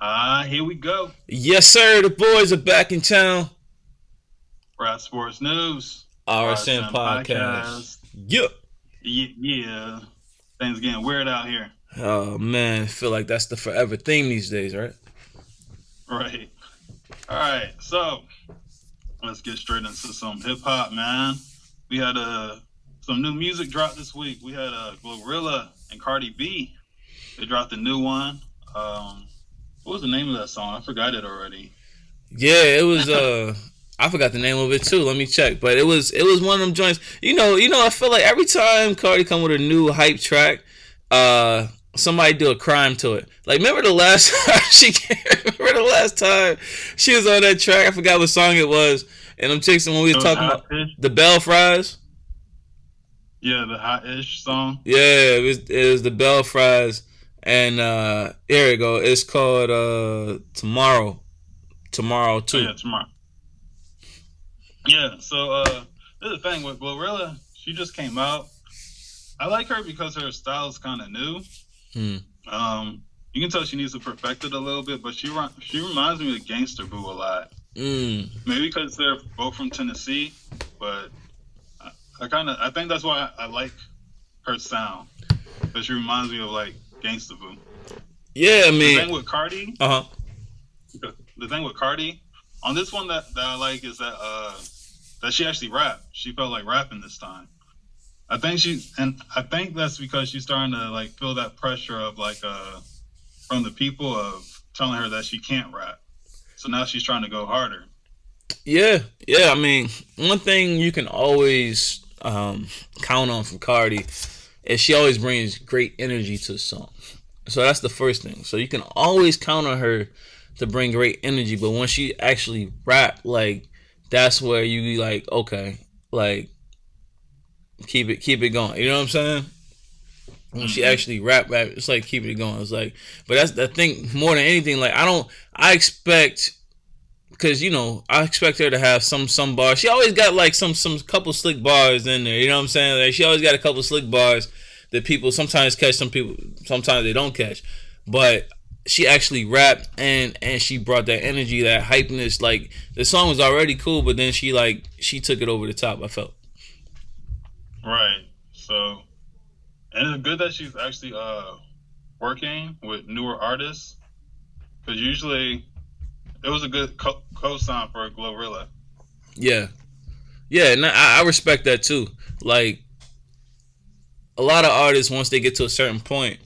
Here we go. Yes, sir. The boys are back in town. Rap Sports News, RSN RSM podcast. Podcast. Yep. Yeah. Things getting weird out here. Oh man, I feel like that's the forever theme these days, right? Right. All right. So let's get straight into some hip hop, man. We had some new music drop this week. We had Glorilla and Cardi B. They dropped a new one. What was the name of that song? I forgot it already. Yeah, it was. I forgot the name of it too. Let me check. But it was one of them joints. You know. I feel like every time Cardi come with a new hype track, somebody do a crime to it. Like remember the last time she was on that track. I forgot what song it was. And I'm chicks when we were talking about the Bell Fries. Yeah, the hot-ish song. Yeah, it was the Bell Fries. And here we go. It's called Tomorrow. Tomorrow too. Oh, yeah, tomorrow. Yeah, so this is the thing with Glorilla. She just came out. I like her because her style is kind of new. You can tell she needs to perfect it a little bit, but she reminds me of Gangsta Boo a lot. Maybe because they're both from Tennessee, but I think that's why I like her sound. Because she reminds me of like Gangsta Boo. Yeah, I mean the thing with Cardi. The thing with Cardi on this one that I like is that she actually rapped. She felt like rapping this time. I think that's because she's starting to like feel that pressure of like from the people of telling her that she can't rap. So now she's trying to go harder. Yeah. I mean, one thing you can always count on from Cardi is she always brings great energy to the song. So that's the first thing. So you can always count on her to bring great energy. But when she actually rap, like that's where you be like, okay, like keep it going. You know what I'm saying? When she actually rap, it's like keep it going. It's like, but that's the thing. More than anything, like I expect, because I expect her to have some bars. She always got like some couple slick bars in there. You know what I'm saying? Like she always got a couple slick bars that people sometimes catch. Some people sometimes they don't catch. But she actually rapped and she brought that energy, that hypeness. Like the song was already cool, but then she took it over the top. I felt. Right. So, and it's good that she's actually working with newer artists, because usually it was a good co-sign for Glorilla. Yeah, and I respect that too. Like a lot of artists, once they get to a certain point,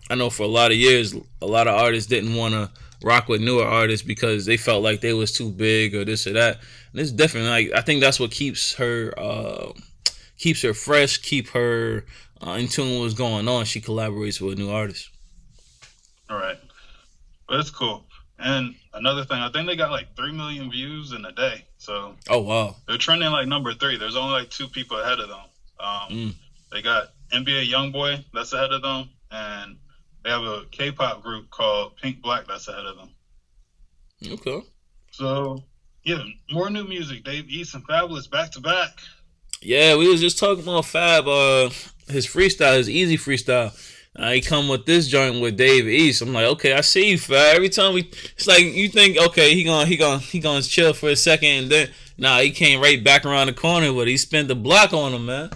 I know for a lot of years, a lot of artists didn't want to rock with newer artists because they felt like they was too big or this or that. And it's different. Like I think that's what keeps her fresh, keep her in tune with what's going on. She collaborates with new artists. All right, but it's cool. And another thing, I think they got like 3 million views in a day. So oh wow, they're trending like number 3. There's only like 2 people ahead of them. They got NBA YoungBoy that's ahead of them, and they have a K-pop group called Pink Black that's ahead of them. Okay. So yeah, more new music. Dave East and Fabulous back to back. Yeah, we was just talking about Fab. His freestyle, his easy freestyle. He come with this joint with Dave East. I'm like, okay, I see you, Fab. Every time it's like you think, okay, he gonna chill for a second, and then he came right back around the corner with it. He spent the block on him, man.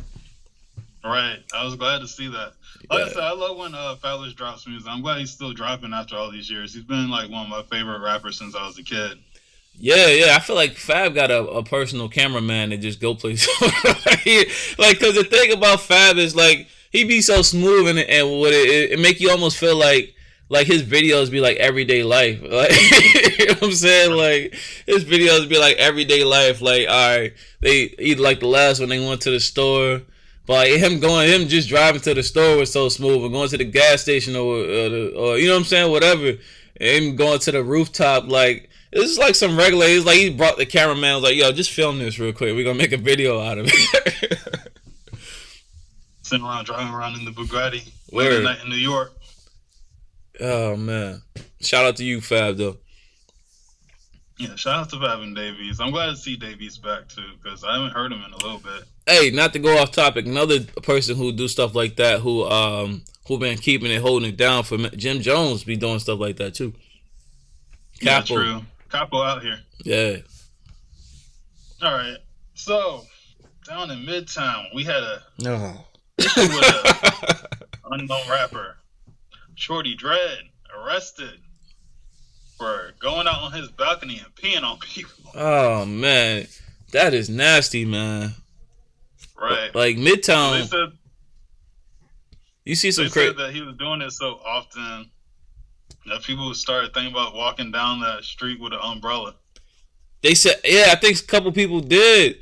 Right, I was glad to see that. Like I said, I love when Fabulous drops music. I'm glad he's still dropping after all these years. He's been like one of my favorite rappers since I was a kid. Yeah. I feel like Fab got a personal cameraman that just go places. Like, cause the thing about Fab is like he be so smooth and what it make you almost feel like his videos be like everyday life. Like you know what I'm saying? Like his videos be like everyday life. Like all right, they either like the last one they went to the store. But like him just driving to the store was so smooth, or going to the gas station or you know what I'm saying, whatever. And him going to the rooftop, like it's like some regular. It's like he brought the cameraman, was like, "Yo, just film this real quick. We're gonna make a video out of it." Sitting around, driving around in the Bugatti, late at night in New York. Oh man, shout out to you, Fab, though. Yeah, shout out to Fab and Davies. I'm glad to see Davies back too, because I haven't heard him in a little bit. Hey, not to go off topic, another person who do stuff like that, who been keeping it, holding it down for Jim Jones, be doing stuff like that too. Yeah, Capo. true. Capo out here. Yeah. All right. So down in Midtown, we had a No. issue with a unknown rapper, Shorty Dread, arrested for going out on his balcony and peeing on people. Oh man, that is nasty, man. Right. Like Midtown, So they said you see some they crazy. said that he was doing it so often that people started thinking about walking down that street with an umbrella. They said, yeah, I think a couple people did.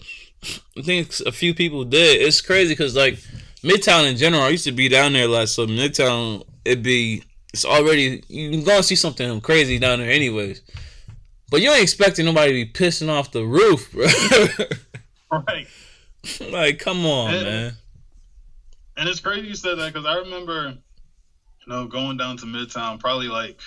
I think a few people did. It's crazy because like Midtown in general, I used to be down there a lot. So Midtown, it's already you can go and see something crazy down there, anyways. But you ain't expecting nobody to be pissing off the roof, bro. Right. Like, come on, man. And it's crazy you said that because I remember, going down to Midtown probably like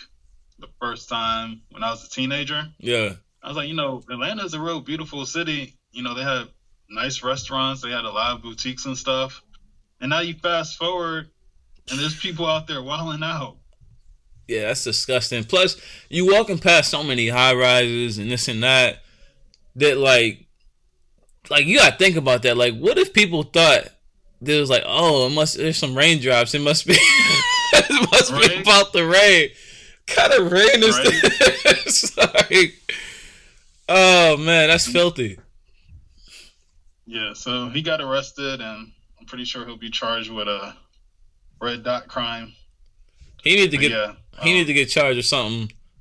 the first time when I was a teenager. Yeah. I was like, Atlanta's a real beautiful city. They have nice restaurants. They had a lot of boutiques and stuff. And now you fast forward and there's people out there wilding out. Yeah, that's disgusting. Plus, you walking past so many high rises and this and that like you gotta think about that. Like, what if people thought there was like, oh, there's some raindrops. It must be be about the rain. What kind of rain is this? Like, oh man, that's filthy. Yeah, so he got arrested, and I'm pretty sure he'll be charged with a red dot crime. He need to get charged with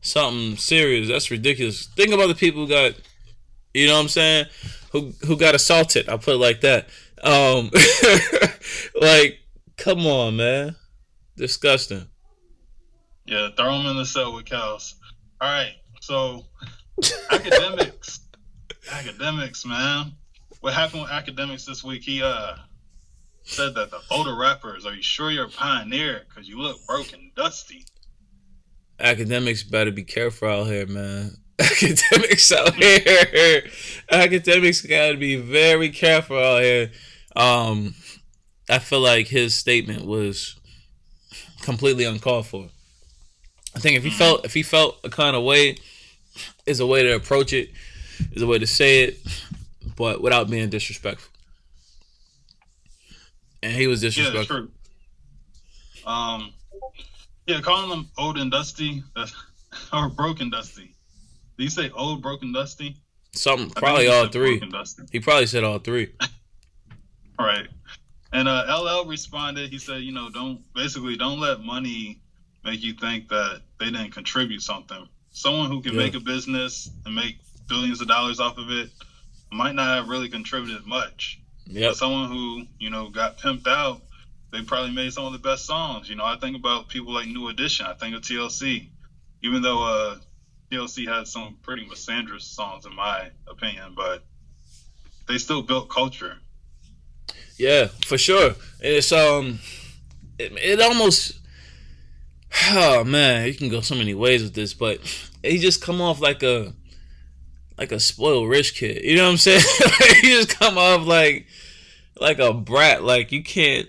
something serious. That's ridiculous. Think about the people who got, you know what I'm saying, who got assaulted. I'll put it like that. Like, come on, man, disgusting. Yeah, throw him in the cell with cows. All right, so Akademiks, man. What happened with Akademiks this week? He said that the older rappers, are you sure you're a pioneer? Because you look broke and dusty. Akademiks better be careful out here, man. Akademiks out here. Akademiks gotta be very careful out here. I feel like his statement was completely uncalled for. I think if he felt a kind of way, is a way to approach it, is a way to say it, but without being disrespectful. And he was disrespectful. Yeah, true. Calling them old and dusty, or broken dusty. Did you say old, broken, dusty? Something, probably all three. Dusty. He probably said all three. Right. And LL responded. He said, don't let money make you think that they didn't contribute something. Someone who can make a business and make billions of dollars off of it might not have really contributed much. Yep. But someone who, got pimped out, they probably made some of the best songs. I think about people like New Edition. I think of TLC. Even though TLC had some pretty misandrous songs, in my opinion, but they still built culture. Yeah, for sure. It's it almost, oh man, you can go so many ways with this, but he just come off like a spoiled rich kid. You know what I'm saying? He just come off like a brat. Like you can't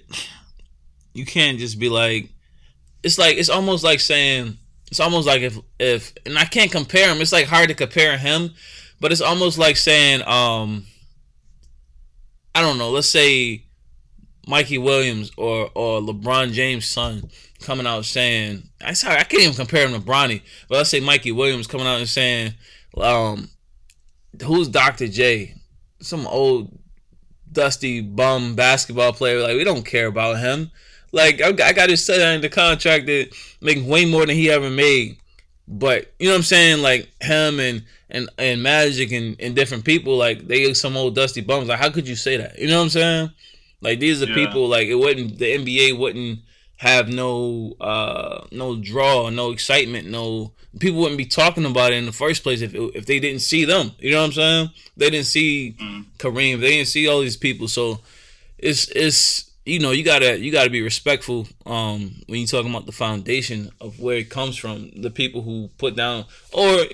just be like, it's almost like saying, it's almost like if and I can't compare him. It's like hard to compare him, but it's almost like saying, I don't know, let's say Mikey Williams or LeBron James' son coming out saying, I can't even compare him to Bronny, but let's say Mikey Williams coming out and saying, who's Dr. J? Some old dusty bum basketball player. Like, we don't care about him. Like, I got to say in the contract that making way more than he ever made. But you know what I'm saying? Like him and Magic and different people, like they some old dusty bums. Like, how could you say that? You know what I'm saying? Like, these are people, like, the NBA wouldn't have no draw, no excitement, people wouldn't be talking about it in the first place if they didn't see them. You know what I'm saying? They didn't see Kareem, they didn't see all these people. So it's you gotta be respectful when you talking about the foundation of where it comes from, the people who put down, or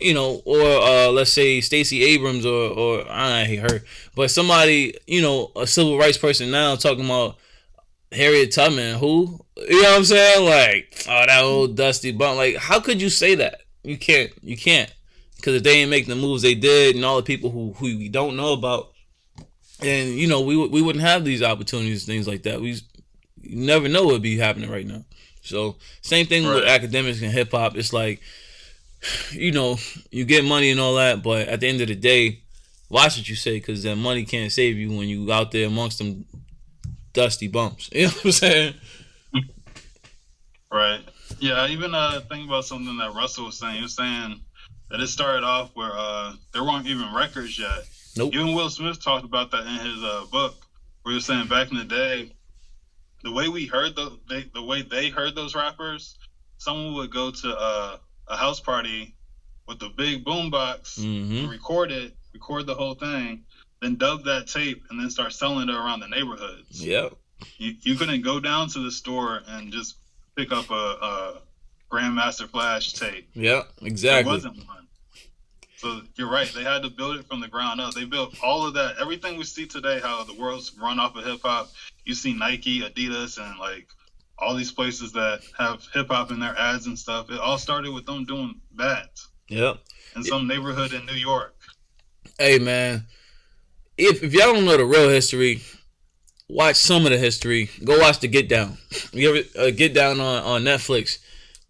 let's say Stacey Abrams or I hate her, but somebody, a civil rights person now talking about Harriet Tubman, who, you know what I'm saying? Like, oh, that old dusty bum. Like, how could you say that? You can't. Because if they ain't make the moves they did, and all the people who we don't know about, and you know, we wouldn't have these opportunities, things like that. You never know what would be happening right now. So same thing with academics and hip hop. It's like, you know, you get money and all that, but at the end of the day, watch what you say, because that money can't save you when you out there amongst them dusty bumps. You know what I'm saying? Right. Yeah, I even think about something that Russell was saying. He was saying that it started off where there weren't even records yet. Nope. Even Will Smith talked about that in his book, where he was saying back in the day, the way we heard the way they heard those rappers, someone would go to a house party with a big boombox, record the whole thing, then dub that tape, and then start selling it around the neighborhoods. Yep. You couldn't go down to the store and just pick up a Grandmaster Flash tape. Yeah, exactly. There wasn't one. So you're right. They had to build it from the ground up. They built all of that. Everything we see today, how the world's run off of hip hop. You see Nike, Adidas, and like all these places that have hip hop in their ads and stuff. It all started with them doing that. Yep. In some neighborhood in New York. Hey man, if y'all don't know the real history, watch some of the history. Go watch the Get Down. You ever Get Down on Netflix?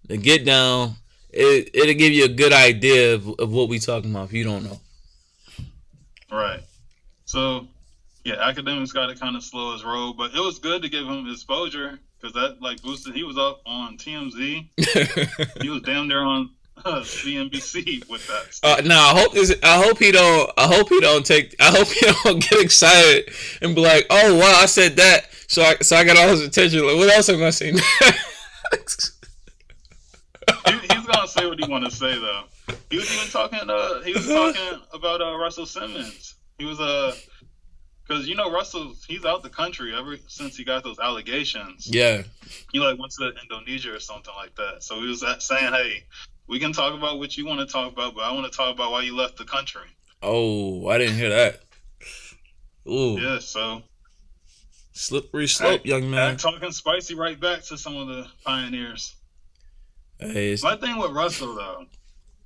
The Get Down. It'll give you a good idea of what we talking about if you don't know. Right. So, yeah, Akademiks got to kind of slow his roll, but it was good to give him exposure because that like boosted. He was up on TMZ. He was damn near on CNBC with that. Now I hope he don't get excited and be like, oh wow, I said that, so I got all his attention. Like, what else am I gonna say next? He's gonna say what he want to say though. He was even talking. He was talking about Russell Simmons. He was because you know Russell, he's out the country ever since he got those allegations. Yeah. He like went to Indonesia or something like that. So he was saying, hey, we can talk about what you want to talk about, but I want to talk about why you left the country. Oh, I didn't hear that. Ooh. Yeah, so slippery slope, young man. Talking spicy right back to some of the pioneers. Hey, my thing with Russell though,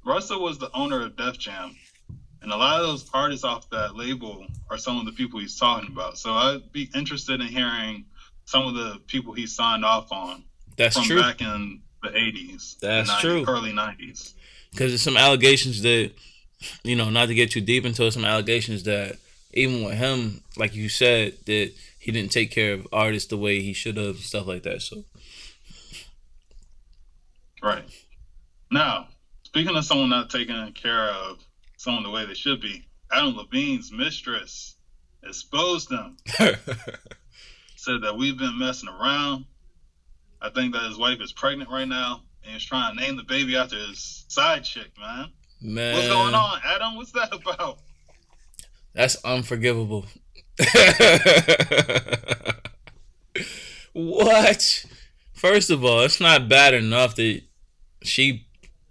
Russell was the owner of Def Jam, and a lot of those artists off that label are some of the people he's talking about. So I'd be interested in hearing some of the people he signed off on. That's from true. Back in the 80s. That's 90s, true. Early 90s. Because there's some allegations that, you know, not to get too deep into it, some allegations that even with him, like you said, that he didn't take care of artists the way he should have, stuff like that. So. Right. Now, speaking of someone not taking care of someone the way they should be, Adam Levine's mistress exposed him. Said that we've been messing around. I think that his wife is pregnant right now, and he's trying to name the baby after his side chick, man. Man. What's going on, Adam? What's that about? That's unforgivable. What? First of all, it's not bad enough that she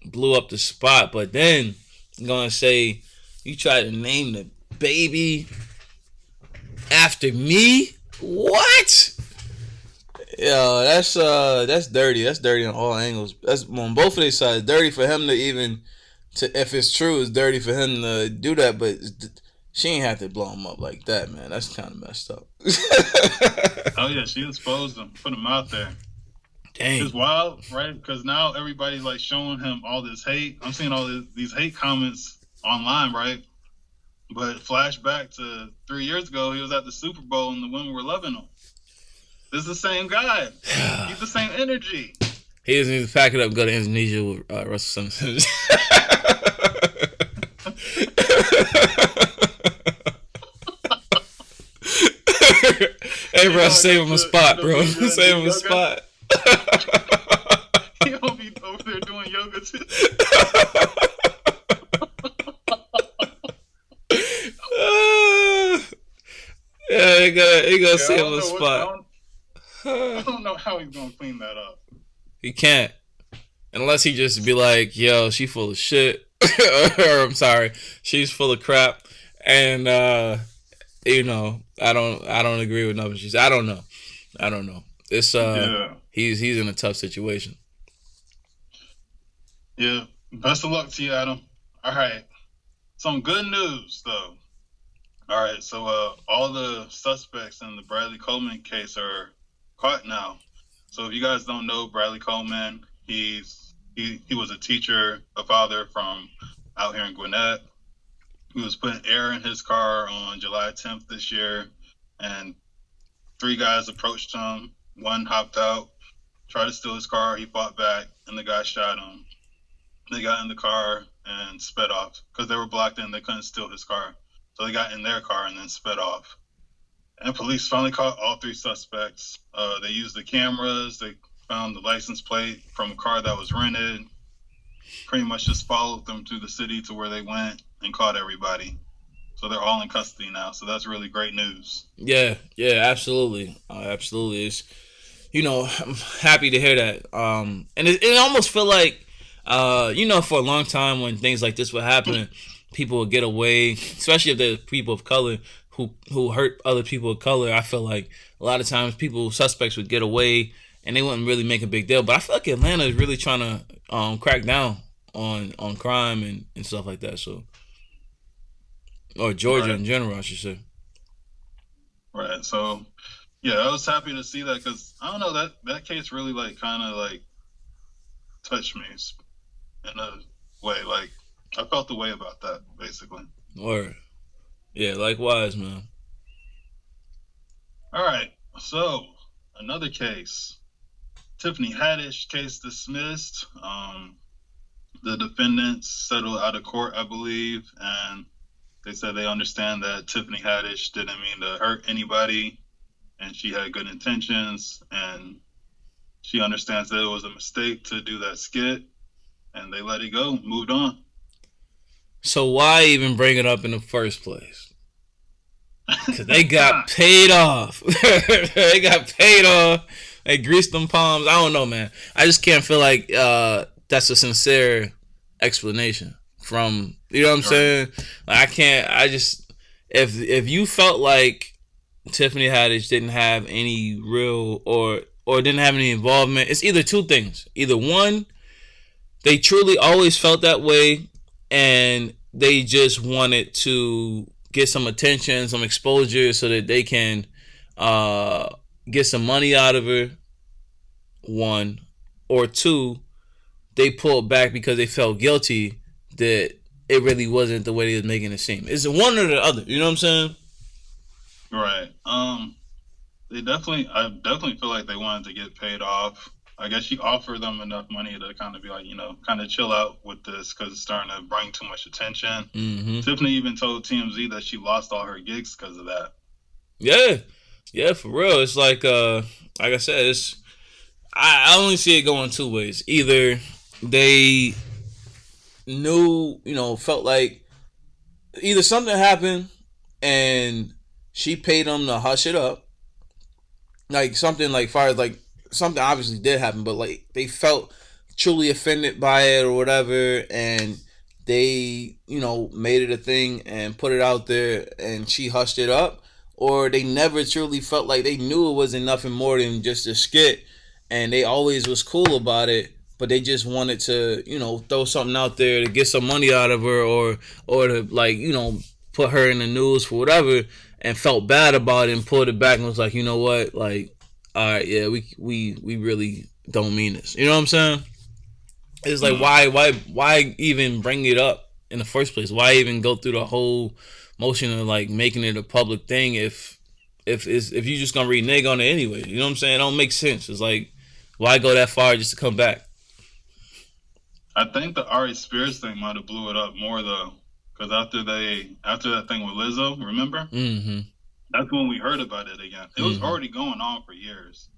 blew up the spot, but then I'm gonna say you tried to name the baby after me? What? Yo, that's dirty. That's dirty on all angles. That's on both of their sides. Dirty for him if it's true, it's dirty for him to do that, but she ain't have to blow him up like that, man. That's kind of messed up. Oh yeah, she exposed him, put him out there. Dang. It's wild, right? Because now everybody's like showing him all this hate. I'm seeing all these hate comments online, right? But flashback to 3 years ago, he was at the Super Bowl and the women were loving him. This is the same guy. He's the same energy. He just needs to pack it up and go to Indonesia with Russell Simmons. Hey, bro, save him a spot, bro. Save him a spot. He gonna be over there doing yoga too. Yeah, he gonna save him a spot. I don't know how he's gonna clean that up. He can't, unless he just be like, "Yo, she full of shit," or I'm sorry, she's full of crap, and you know, I don't agree with nothing she said. I don't know. It's he's in a tough situation. Yeah. Best of luck to you, Adam. All right. Some good news though. All right. So all the suspects in the Bradley Coleman case are caught now. So if you guys don't know Bradley Coleman, he was a teacher, a father from out here in Gwinnett. He was putting air in his car on July 10th this year, and three guys approached him. One hopped out, tried to steal his car. He fought back, and the guy shot him. They got in the car and sped off because they were blocked in. They couldn't steal his car. So they got in their car and then sped off. And police finally caught all three suspects. They used the cameras. They found the license plate from a car that was rented. Pretty much just followed them through the city to where they went and caught everybody. So they're all in custody now. So that's really great news. Yeah, absolutely, absolutely. It's, I'm happy to hear that. And it almost feel like, for a long time when things like this would happen, people would get away, especially if they're people of color who hurt other people of color. I feel like a lot of times suspects would get away and they wouldn't really make a big deal. But I feel like Atlanta is really trying to crack down on crime and stuff like that. So, or Georgia in general, I should say. Right. So, yeah, I was happy to see that because I don't know, that case really kind of touched me in a way. I felt the way about that basically. Or, yeah, likewise, man. All right. So another case, Tiffany Haddish case dismissed. The defendants settled out of court, I believe, and they said they understand that Tiffany Haddish didn't mean to hurt anybody, and she had good intentions, and she understands that it was a mistake to do that skit, and they let it go, moved on. So why even bring it up in the first place? Because they got paid off. They got paid off. They greased them palms. I don't know, man. I just can't feel like that's a sincere explanation from, you know what I'm saying? If you felt like Tiffany Haddish didn't have any real or didn't have any involvement, it's either two things. Either one, they truly always felt that way and they just wanted to get some attention, some exposure so that they can get some money out of her, one. Or two, they pulled back because they felt guilty that it really wasn't the way they was making it seem. It's one or the other. You know what I'm saying? Right. I definitely feel like they wanted to get paid off. I guess she offered them enough money to kind of be like, kind of chill out with this because it's starting to bring too much attention. Mm-hmm. Tiffany even told TMZ that she lost all her gigs because of that. Yeah, for real. It's like I said, I only see it going two ways. Either they knew, felt like either something happened and she paid them to hush it up, like something like far as like something obviously did happen, but like they felt truly offended by it or whatever, and they made it a thing and put it out there, and she hushed it up, or they never truly felt like they knew it wasn't nothing more than just a skit, and they always was cool about it, but they just wanted to throw something out there to get some money out of her, or to put her in the news for whatever, and felt bad about it and pulled it back and was like, you know what, like, all right, yeah, we really don't mean this. You know what I'm saying? It's like, why even bring it up in the first place? Why even go through the whole motion of like making it a public thing if you just gonna renege on it anyway? You know what I'm saying? It don't make sense. It's like, why go that far just to come back? I think the Ari Spears thing might have blew it up more though, because after that thing with Lizzo, remember? Mm-hmm. That's when we heard about it again. It was already going on for years.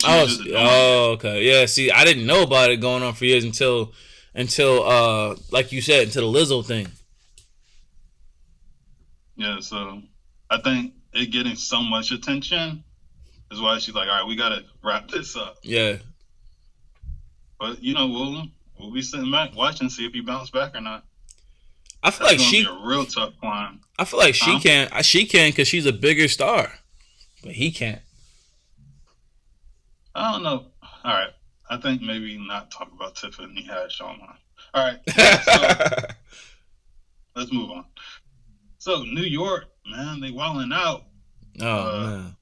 Okay. Yeah, see, I didn't know about it going on for years until like you said, until the Lizzo thing. Yeah, so I think it getting so much attention is why she's like, all right, we got to wrap this up. Yeah. But, we'll be sitting back watching, see if he bounce back or not. I feel like be a real tough climb. I feel like she can because she's a bigger star, but he can't. I don't know. All right, I think maybe not talk about Tiffany Haddish online. All right, so let's move on. So New York, man, they wilding out. Oh man.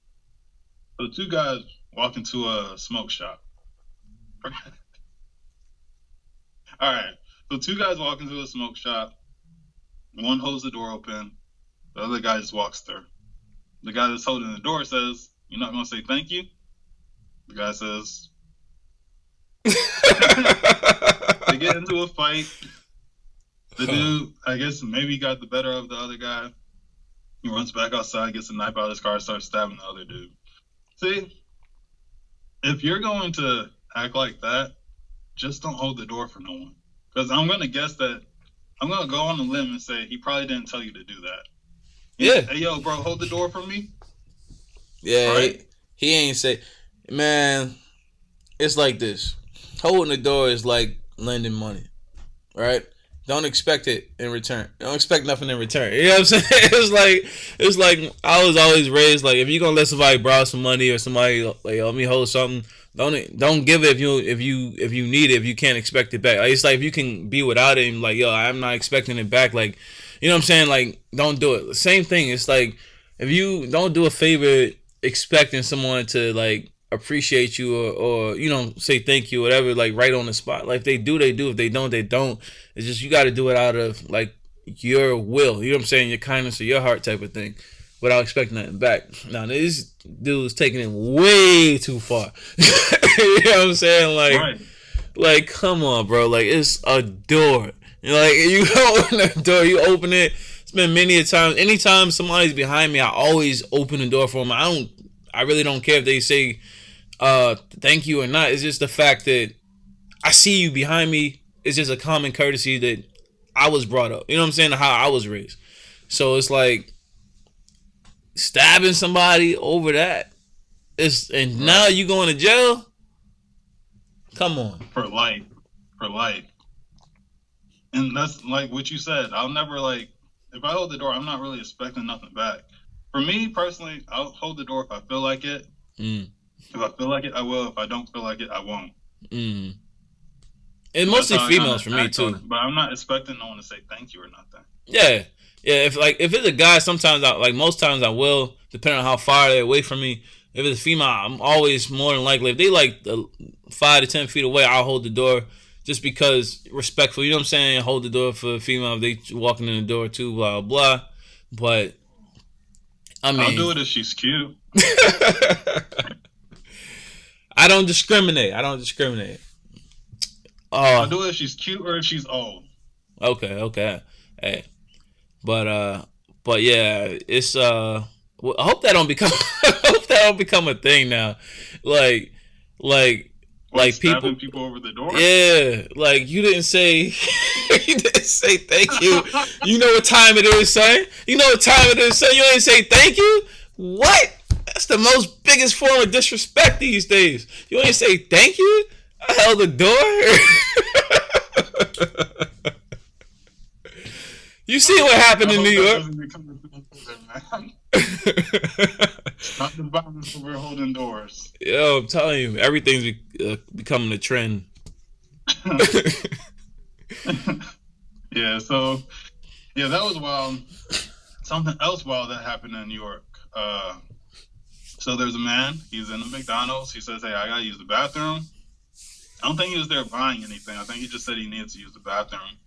So two guys walk into a smoke shop. All right. So two guys walk into a smoke shop. One holds the door open. The other guy just walks through. The guy that's holding the door says, "You're not going to say thank you?" The guy says, they get into a fight. The dude, I guess, maybe got the better of the other guy. He runs back outside, gets a knife out of his car, starts stabbing the other dude. See, if you're going to act like that, just don't hold the door for no one. Because I'm going to guess that, I'm going to go on a limb and say he probably didn't tell you to do that. Yeah. Hey, yo, bro, hold the door for me. Yeah, right? he ain't say, man, it's like this. Holding the door is like lending money, right? Don't expect it in return. Don't expect nothing in return. You know what I'm saying? It's like I was always raised like if you're gonna let somebody borrow some money or somebody like let me hold something, don't give it if you need it if you can't expect it back. Like, it's like if you can be without it and like yo I'm not expecting it back, like you know what I'm saying, like don't do it. Same thing. It's like if you don't do a favor expecting someone to like appreciate you or you know say thank you whatever like right on the spot. Like if they do they do, if they don't they don't. It's just you got to do it out of like your will, you know what I'm saying, your kindness or your heart type of thing without expecting nothing back. Now this dude's taking it way too far. You know what I'm saying, like right. Like come on bro, like it's a door, like you open the door, you open it. It's been many a times, anytime somebody's behind me I always open the door for them. I really don't care if they say thank you or not. It's just the fact that I see you behind me. It's just a common courtesy that I was brought up. You know what I'm saying? How I was raised. So it's like stabbing somebody over that. And now you going to jail? Come on. For life. For life. And that's like what you said. I'll never like, if I hold the door, I'm not really expecting nothing back. For me personally, I'll hold the door if I feel like it. If I feel like it, I will. If I don't feel like it, I won't. And mostly females for me too. But I'm not expecting no one to say thank you or nothing. Yeah. If it's a guy, sometimes most times I will, depending on how far they're away from me. If it's a female, I'm always more than likely. If they like 5 to 10 feet away, I'll hold the door just because respectful. You know what I'm saying? Hold the door for a female if they walking in the door too. Blah blah. But I mean, I'll do it if she's cute. I don't discriminate. I'll do it if she's cute or if she's old. Okay. Hey. But yeah, it's I hope that don't become a thing now. Like people over the door? Yeah, like you didn't say thank you. You know what time it is, son? You ain't say thank you? What? That's the most biggest form of disrespect these days. You ain't say thank you? I held the door. You see what happened in New York? Not the violence over holding doors. Yo, I'm telling you, everything's becoming a trend. Yeah, that was wild. Something else wild that happened in New York. So there's a man, he's in the McDonald's. He says, hey, I gotta use the bathroom. I don't think he was there buying anything. I think he just said he needed to use the bathroom.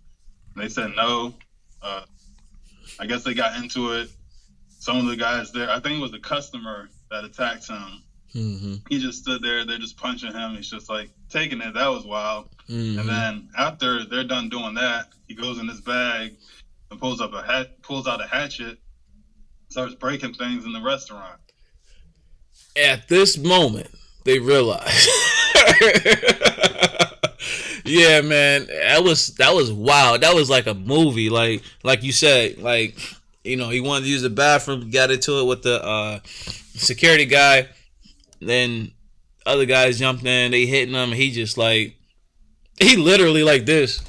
And they said no. I guess they got into it. Some of the guys there, I think it was the customer that attacked him. Mm-hmm. He just stood there. They're just punching him. He's just like taking it. That was wild. Mm-hmm. And then after they're done doing that, he goes in his bag and pulls out a hatchet, starts breaking things in the restaurant. At this moment, they realize. Yeah, man, that was wild. That was like a movie, like you said, like you know, he wanted to use the bathroom, got into it with the security guy. Then other guys jumped in, they hitting him. He just like he literally like this,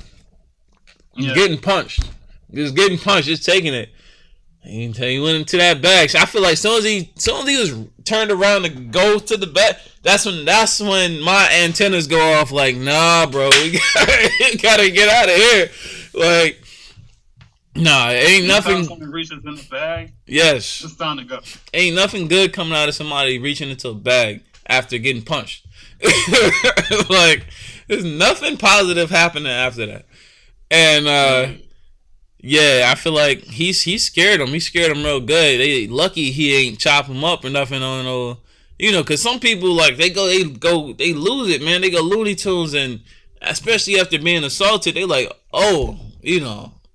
getting punched, just taking it. He went into that bag. So I feel like as soon as he was turned around to go to the back, that's when my antennas go off. Like, nah, bro, we gotta get out of here. Like, Nah, ain't Anytime nothing. someone reaches in the bag, Yes, it's time to go. ain't nothing good coming out of somebody reaching into a bag after getting punched. Like, there's nothing positive happening after that. And Right. yeah, I feel like he scared him. He scared him real good. They lucky he ain't chop him up or nothing on no. Cause some people like they lose it, man. They go Looney Tunes, and especially after being assaulted, they like, oh,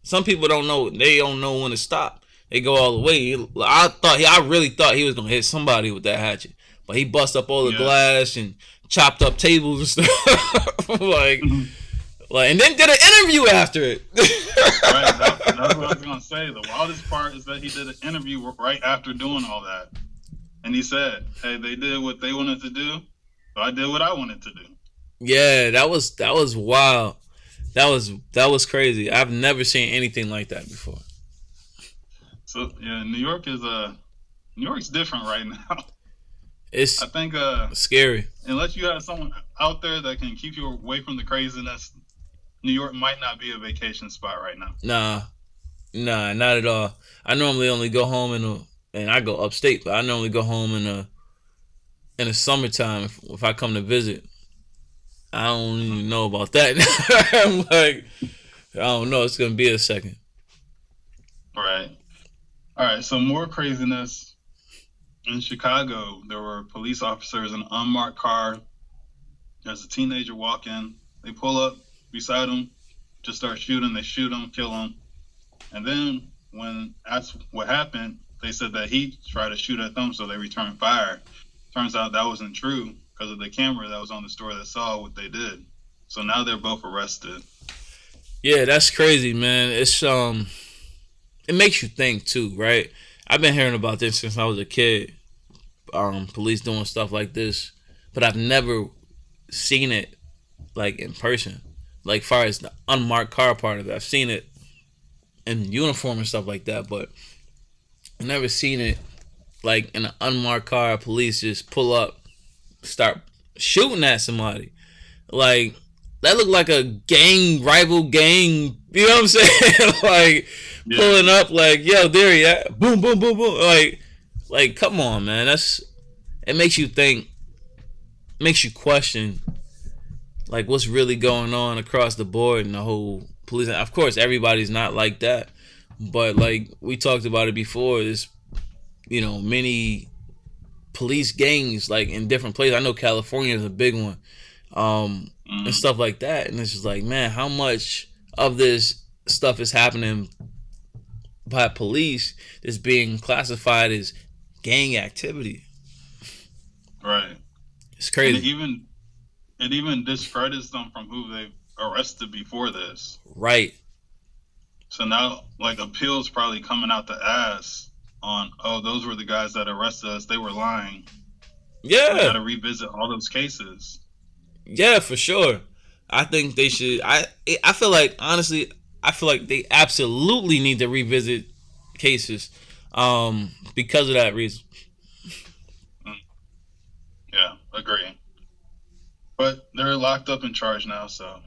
some people don't know. They don't know when to stop. They go all the way. I really thought he was gonna hit somebody with that hatchet, but he bust up all the Yeah. glass and chopped up tables and stuff. like, and then did an interview after it. Right. That's what I was gonna say. The wildest part is that he did an interview right after doing all that, and he said, "Hey, they did what they wanted to do, so I did what I wanted to do." Yeah, that was wild. That was crazy. I've never seen anything like that before. So yeah, New York's different right now. It's I think scary. unless you have someone out there that can keep you away from the craziness, New York might not be a vacation spot right now. Nah, not at all. I normally only go home and I go upstate, but I normally go home in the summertime if I come to visit. I don't even know about that. I'm like, I don't know. It's gonna be a second. Right. All right. So more craziness in Chicago. There were police officers in an unmarked car. There's a teenager walking. They pull up beside him, just start shooting. They shoot him, kill him, and then when asked what happened, they said that he tried to shoot at them, so they returned fire. Turns out that wasn't true because of the camera that was on the store that saw what they did. So now they're both arrested. Yeah, that's crazy, man. It makes you think too, right? I've been hearing about this since I was a kid. Police doing stuff like this, but I've never seen it like in person. Like far as the unmarked car part of it, I've seen it in uniform and stuff like that, but I've never seen it like in an unmarked car. Police just pull up, start shooting at somebody. Like that looked like a rival gang. You know what I'm saying? Like Yeah. pulling up, like yo, there he at. Boom, boom, boom, boom. Like come on, man. It makes you think, makes you question, like what's really going on across the board and the whole police. Of course, everybody's not like that, but like we talked about it before, there's many police gangs like in different places. I know California is a big one, and stuff like that. And it's just like, man, how much of this stuff is happening by police that's being classified as gang activity? Right. It's And crazy. it even discredits them from who they arrested before this. Right. So now, like, appeals probably coming out the ass on, oh, those were the guys that arrested us. They were lying. We got Yeah. to revisit all those cases. Yeah, for sure. I think they should. I feel like, honestly, I feel like they absolutely need to revisit cases, because of that reason. Mm, yeah, agree. But they're locked up in charge now, so.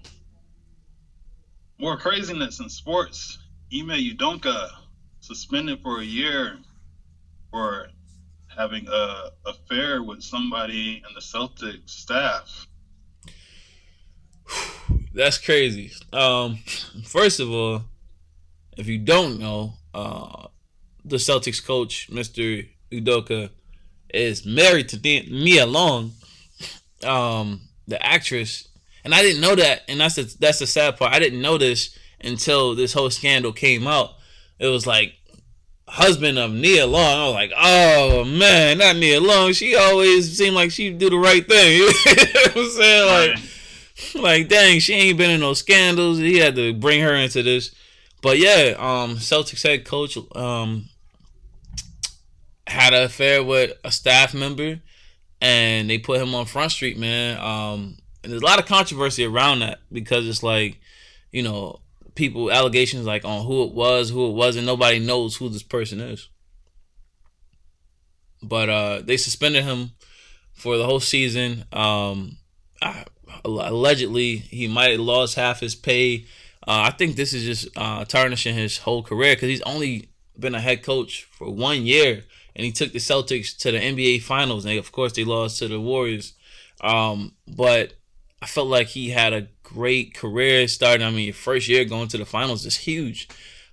More craziness in sports. Ime Udoka suspended for a year for having a affair with somebody in the Celtics staff. That's crazy. First of all, if you don't know, the Celtics coach, Mr. Udoka, is married to Nia Long, the actress, and I didn't know that. And that's the sad part. I didn't know this until this whole scandal came out. It was like husband of Nia Long. I was like, oh man, not Nia Long. She always seemed like she do the right thing. You know what I'm saying? Right. Like dang, she ain't been in no scandals. He had to bring her into this. But yeah, Celtics head coach had an affair with a staff member, and they put him on Front Street, man. And there's a lot of controversy around that because it's like, people allegations like on who it was, who it wasn't. Nobody knows who this person is. But they suspended him for the whole season. Allegedly, he might have lost half his pay. I think this is just tarnishing his whole career because he's only been a head coach for 1 year, and he took the Celtics to the NBA Finals. And of course, they lost to the Warriors. But I felt like he had a great career starting. I mean, your first year going to the finals is huge.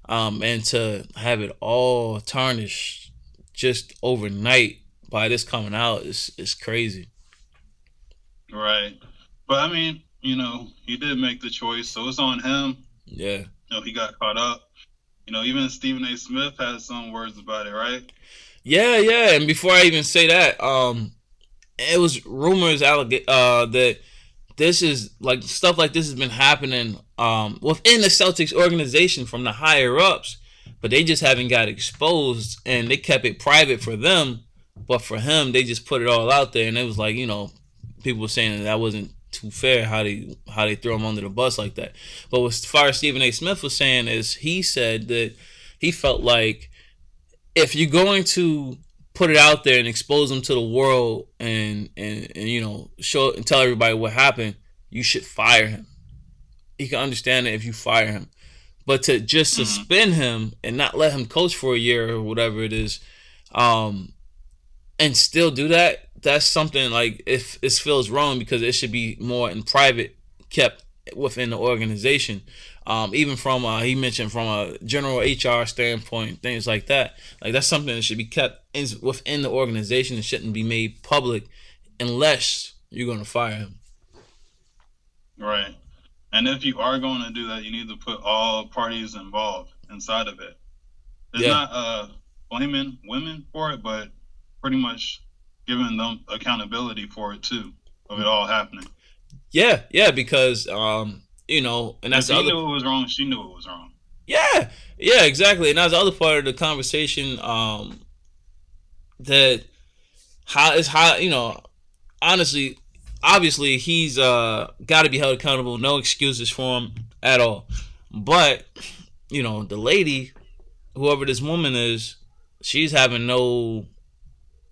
And to have it all tarnished just overnight by this coming out is crazy. Right. But I mean, he did make the choice, so it's on him. Yeah. He got caught up. Even Stephen A. Smith has some words about it, right? Yeah. And before I even say that, it was rumors that this is like stuff like this has been happening within the Celtics organization from the higher ups, but they just haven't got exposed and they kept it private for them. But for him, they just put it all out there, and it was like people were saying that wasn't too fair how they throw him under the bus like that. But as far as Stephen A. Smith was saying is he said that he felt like if you're going to put it out there and expose them to the world and show and tell everybody what happened, you should fire him. He can understand it if you fire him. But to just suspend him and not let him coach for a year or whatever it is, and still do that, that's something like if it feels wrong because it should be more in private, kept within the organization. Even from he mentioned from a general HR standpoint, things like that. Like that's something that should be kept within the organization and shouldn't be made public unless you're going to fire him. Right. And if you are going to do that, you need to put all parties involved inside of it. It's not blaming women for it, but pretty much giving them accountability for it too, of it all happening. Yeah, because and that's if he knew it was wrong, she knew it was wrong. Yeah, exactly, and that's the other part of the conversation. That honestly, obviously, he's got to be held accountable. No excuses for him at all. But the lady, whoever this woman is, she's having no,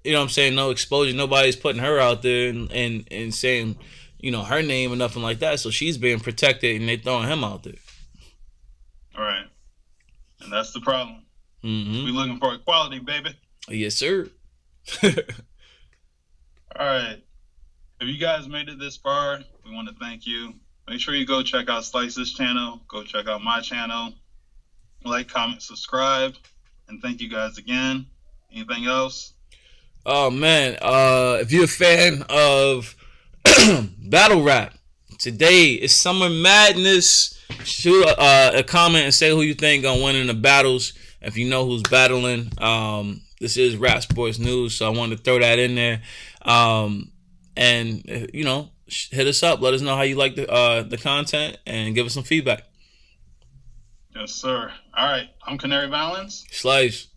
no exposure. Nobody's putting her out there and saying, her name or nothing like that. So she's being protected, and they're throwing him out there. All right, and that's the problem. Mm-hmm. We're looking for equality, baby. Yes, sir. All right. If you guys made it this far, we want to thank you. Make sure you go check out Slyce's channel. Go check out my channel. Like, comment, subscribe. And thank you guys again. Anything else? Oh, man. If you're a fan of battle rap, today is Summer Madness. Shoot a comment and say who you think gonna win in the battles. If you know who's battling, this is Rap Sports News, so I wanted to throw that in there. And hit us up. Let us know how you like the content and give us some feedback. Yes, sir. All right. I'm Canary Valens. Slyce.